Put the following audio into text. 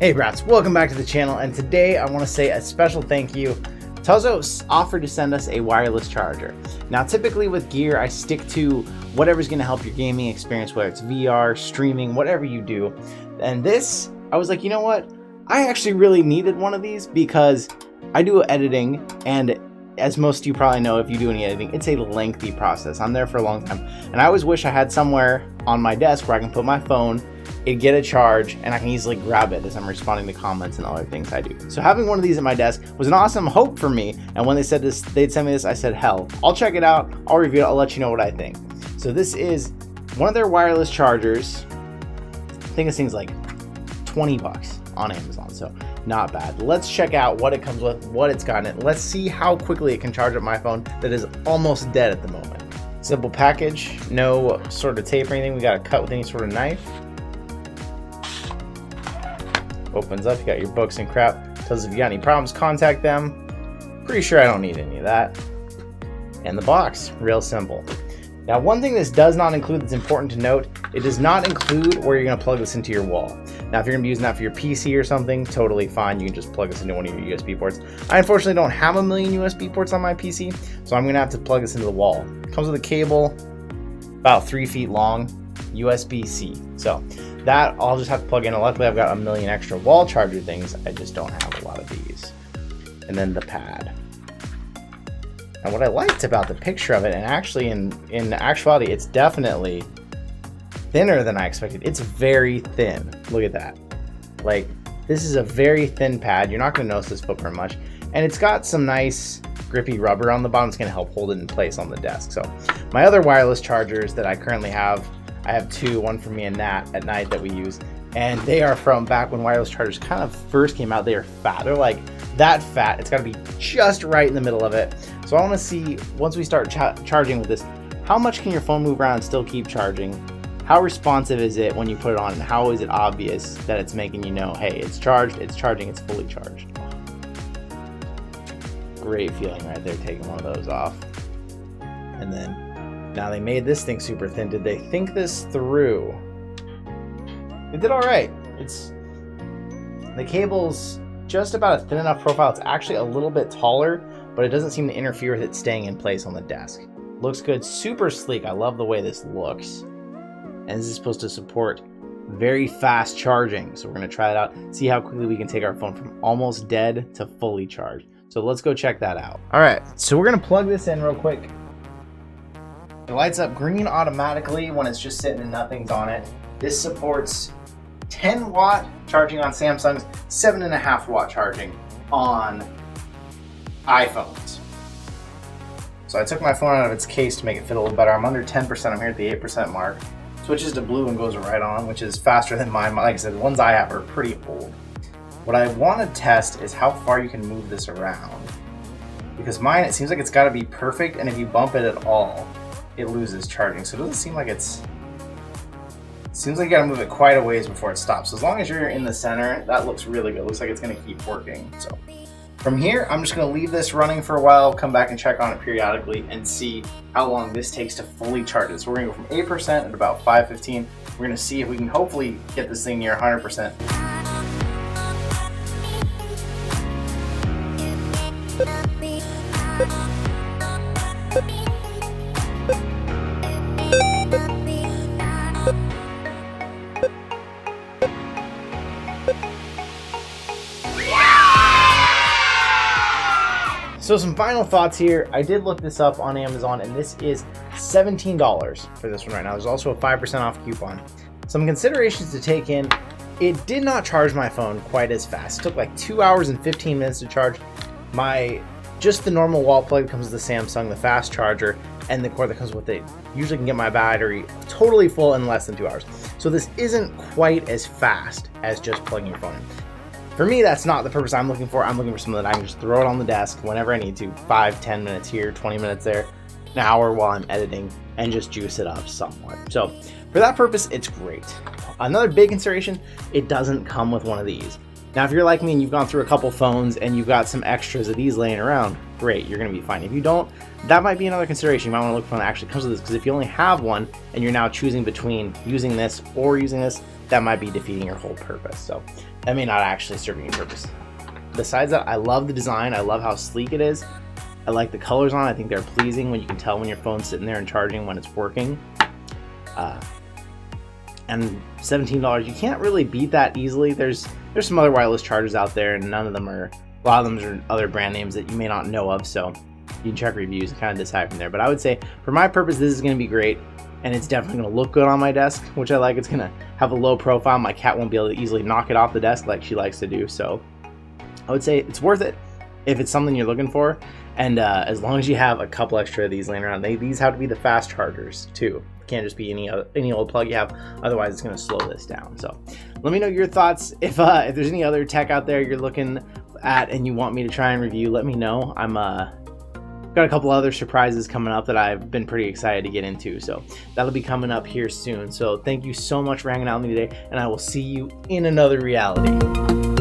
Hey brats, welcome back to the channel, and today I want to say a special thank you. Tozo offered to send us a wireless charger. Now typically with gear I stick to whatever's going to help your gaming experience, whether it's VR, streaming, whatever you do. And this, I was like, you know what? I actually really needed one of these because I do editing, and as most of you probably know, if you do any editing, it's a lengthy process. I'm there for a long time, and I always wish I had somewhere on my desk where I can put my phone, it'd get a charge, and I can easily grab it as I'm responding to comments and other things I do. So having one of these at my desk was an awesome hope for me, and when they said this, they'd send me this, I said, hell, I'll check it out, I'll review it, I'll let you know what I think. So this is one of their wireless chargers. I think this thing's like 20 bucks on Amazon, so not bad. Let's check out what it comes with, what it's got in it. Let's see how quickly it can charge up my phone that is almost dead at the moment. Simple package, no sort of tape or anything. We got to cut with any sort of knife. Opens up, you got your books and crap. Tells if you got any problems, contact them. Pretty sure I don't need any of that. And the box, real simple. Now one thing this does not include that's important to note, it does not include where you're going to plug this into your wall. Now if you're going to be using that for your PC or something, totally fine, you can just plug this into one of your USB ports. I unfortunately don't have a million USB ports on my PC, so I'm going to have to plug this into the wall. It comes with a cable about 3 feet long, USB-C. So that I'll just have to plug in. Luckily I've got a million extra wall charger things, I just don't have a lot of these. And then the pad. And what I liked about the picture of it, and actually in actuality, it's definitely thinner than I expected. It's very thin. Look at that. Like, this is a very thin pad. You're not going to notice this footprint much. And it's got some nice grippy rubber on the bottom. It's going to help hold it in place on the desk. So my other wireless chargers that I currently have, I have two, one for me and Nat at night that we use. And they are from back when wireless chargers kind of first came out. They are fat. They're like that fat. It's got to be just right in the middle of it. So I want to see, once we start charging with this, how much can your phone move around and still keep charging? How responsive is it when you put it on? And how is it obvious that it's making you know, hey, it's charged, it's charging, it's fully charged? Great feeling right there, taking one of those off. And then, now they made this thing super thin. Did they think this through? It did all right. The cable's just about a thin enough profile. It's actually a little bit taller, but it doesn't seem to interfere with it staying in place on the desk. Looks good, super sleek. I love the way this looks. And this is supposed to support very fast charging. So we're gonna try it out, see how quickly we can take our phone from almost dead to fully charged. So let's go check that out. All right, so we're gonna plug this in real quick. It lights up green automatically when it's just sitting and nothing's on it. This supports 10 watt charging on Samsung's, 7.5 watt charging on iPhones. So I took my phone out of its case to make it fit a little better. I'm under 10%, I'm here at the 8% mark. Switches to blue and goes right on, which is faster than mine. Like I said, the ones I have are pretty old. What I want to test is how far you can move this around. Because mine, it seems like it's got to be perfect, and if you bump it at all, it loses charging. So it doesn't seem like it seems like you gotta move it quite a ways before it stops. So as long as you're in the center, that looks really good. It looks like it's gonna keep working. So from here, I'm just gonna leave this running for a while, come back and check on it periodically and see how long this takes to fully charge it. So we're gonna go from 8% at about 5:15. We're gonna see if we can hopefully get this thing near 100%. So some final thoughts here. I did look this up on Amazon, and this is $17 for this one right now. There's also a 5% off coupon. Some considerations to take in. It did not charge my phone quite as fast. It took like 2 hours and 15 minutes to charge. Just the normal wall plug that comes with the Samsung, the fast charger, and the cord that comes with it usually can get my battery totally full in less than 2 hours. So this isn't quite as fast as just plugging your phone in. For me, that's not the purpose I'm looking for. I'm looking for something that I can just throw it on the desk whenever I need to. 5-10 minutes here, 20 minutes there, an hour while I'm editing, and just juice it up somewhat. So for that purpose, it's great. Another big consideration, it doesn't come with one of these. Now, if you're like me and you've gone through a couple phones and you've got some extras of these laying around, great, you're going to be fine. If you don't, that might be another consideration. You might want to look for one that actually comes with this, because if you only have one and you're now choosing between using this or using this, that might be defeating your whole purpose. So that may not actually serve any purpose. Besides that, I love the design. I love how sleek it is. I like the colors on it. I think they're pleasing when you can tell when your phone's sitting there and charging when it's working. And $17, you can't really beat that easily. There's some other wireless chargers out there, and none of them are, a lot of them are other brand names that you may not know of, so you can check reviews and kind of decide from there. But I would say, for my purpose, this is going to be great, and it's definitely going to look good on my desk, which I like. It's going to have a low profile. My cat won't be able to easily knock it off the desk like she likes to do, so I would say it's worth it if it's something you're looking for. And as long as you have a couple extra of these laying around, these have to be the fast chargers too. It can't just be any old plug you have, otherwise it's going to slow this down. So let me know your thoughts. If there's any other tech out there you're looking at and you want me to try and review, let me know. I'm got a couple other surprises coming up that I've been pretty excited to get into, so that'll be coming up here soon. So thank you so much for hanging out with me today, and I will see you in another reality.